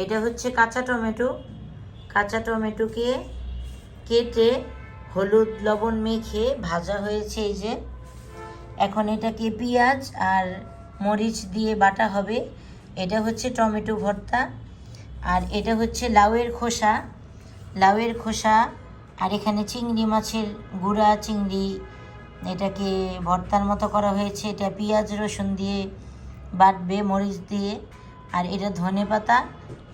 এটা হচ্ছে কাঁচা টমেটো। কাঁচা টমেটোকে কেটে হলুদ লবণ মেখে ভাজা হয়েছে এই যে। এখন এটাকে পেঁয়াজ আর মরিচ দিয়ে বাটা হবে। এটা হচ্ছে টমেটো ভর্তা। আর এটা হচ্ছে লাউয়ের খোসা। লাউয়ের খোসা আর এখানে চিংড়ি মাছের গুঁড়া চিংড়ি, এটাকে ভর্তার মতো করা হয়েছে। এটা পেঁয়াজ রসুন দিয়ে বাটবে, মরিচ দিয়ে। আর এটা ধনেপাতা,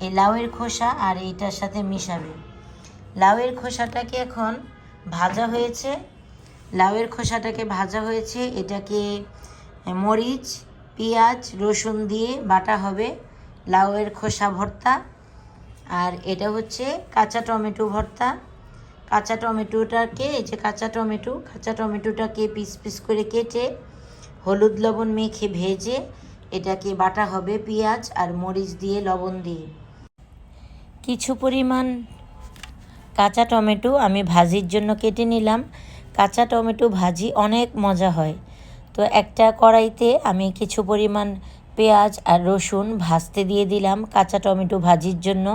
এই লাউয়ের খোসা আর এইটার সাথে মিশাবে। লাউয়ের খোসাটাকে এখন ভাজা হয়েছে। লাউয়ের খোসাটাকে ভাজা হয়েছে, এটাকে মরিচ পেঁয়াজ রসুন দিয়ে বাটা হবে লাউয়ের খোসা ভর্তা। আর এটা হচ্ছে কাঁচা টমেটো ভর্তা। কাঁচা টমেটোটাকে, এই যে কাঁচা টমেটোটাকে পিস পিস করে কেটে হলুদ লবণ মেখে ভেজে এটাকে বাটা হবে পেঁয়াজ আর মরিচ দিয়ে, লবণ দিয়ে। কিছু পরিমাণ কাঁচা টমেটো আমি ভাজির জন্য কেটে নিলাম। কাঁচা টমেটো ভাজি অনেক মজা হয়। তো একটা কড়াইতে আমি কিছু পরিমাণ পেঁয়াজ আর রসুন ভাজতে দিয়ে দিলাম কাঁচা টমেটো ভাজির জন্য।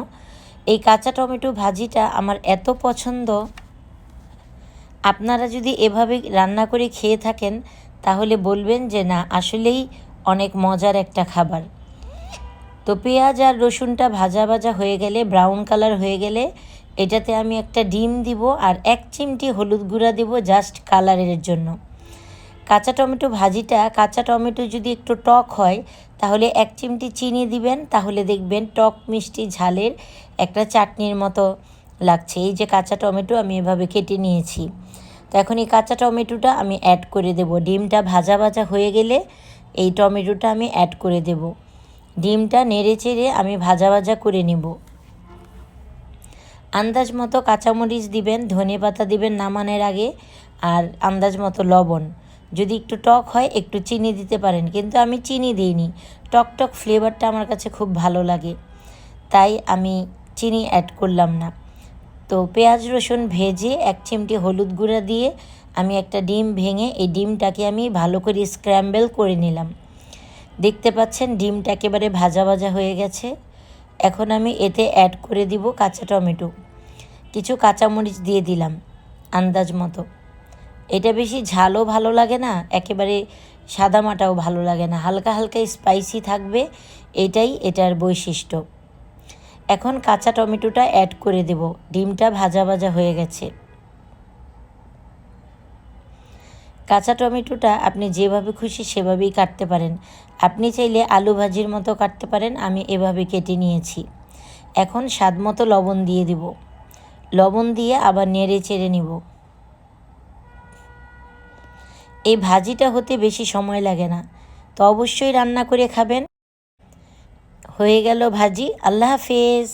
এই কাঁচা টমেটো ভাজিটা আমার এত পছন্দ, আপনারা যদি এভাবে রান্না করে খেয়ে থাকেন তাহলে বলবেন যে না, আসলেই অনেক মজার একটা খাবার। তো পেঁয়াজ আর রসুনটা ভাজা ভাজা হয়ে গেলে, ব্রাউন কালার হয়ে গেলে, এটাতে আমি একটা ডিম দিব আর 1 চিমটি হলুদ গুঁড়া দেব জাস্ট কালারের জন্য। কাঁচা টমেটো ভাজিটা, কাঁচা টমেটো যদি একটু টক হয় তাহলে 1 চিমটি চিনি দিবেন, তাহলে দেখবেন টক মিষ্টি ঝালের একটা চাটনির মতো লাগছে। এই যে কাঁচা টমেটো আমি এভাবে কেটে নিয়েছি। তো এখন এই কাঁচা টমেটোটা আমি অ্যাড করে দেব। ডিমটা ভাজা ভাজা হয়ে গেলে এই টমেটোটা আমি অ্যাড করে দেব। ডিমটা নেড়ে চেড়ে আমি ভাজা ভাজা করে নিব। আন্দাজ মতো কাঁচামরিচ দিবেন, ধনেপাতা দিবেন নামানোর আগে, আর আন্দাজ মতো লবণ। যদি একটু টক হয় একটু চিনি দিতে পারেন, কিন্তু আমি চিনি দিইনি। টক টক ফ্লেভারটা আমার কাছে খুব ভালো লাগে, তাই আমি চিনি অ্যাড করলাম না। তো পেঁয়াজ রসুন ভেজে 1 চিমটি হলুদ গুঁড়া দিয়ে আমি একটা ডিম ভেঙে এই ডিমটাকে আমি ভালো করে স্ক্র্যাম্বল করে নিলাম। দেখতে পাচ্ছেন ডিমটা একেবারে ভাজা ভাজা হয়ে গেছে। এখন আমি এতে অ্যাড করে দিব কাঁচা টমেটো, কিছু কাঁচামরিচ দিয়ে দিলাম আন্দাজ মতো। এটা বেশি ঝালও ভালো লাগে না, একেবারে সাদামাটাও ভালো লাগে না, হালকা হালকা স্পাইসি থাকবে, এটাই এটার বৈশিষ্ট্য। এখন কাঁচা টমেটোটা অ্যাড করে দেব। ডিমটা ভাজা ভাজা হয়ে গেছে। কাঁচা টমেটোটা আপনি যেভাবে খুশি সেভাবেই কাটতে পারেন। আপনি চাইলে আলু ভাজির মতো কাটতে পারেন, আমি এভাবে কেটে নিয়েছি। এখন স্বাদ মতো লবণ দিয়ে দিব। লবণ দিয়ে আবার নেড়ে চেড়ে নিব। এই ভাজিটা হতে বেশি সময় লাগে না, তো অবশ্যই রান্না করে খাবেন। হয়ে গেল ভাজি। আল্লাহ হাফেজ।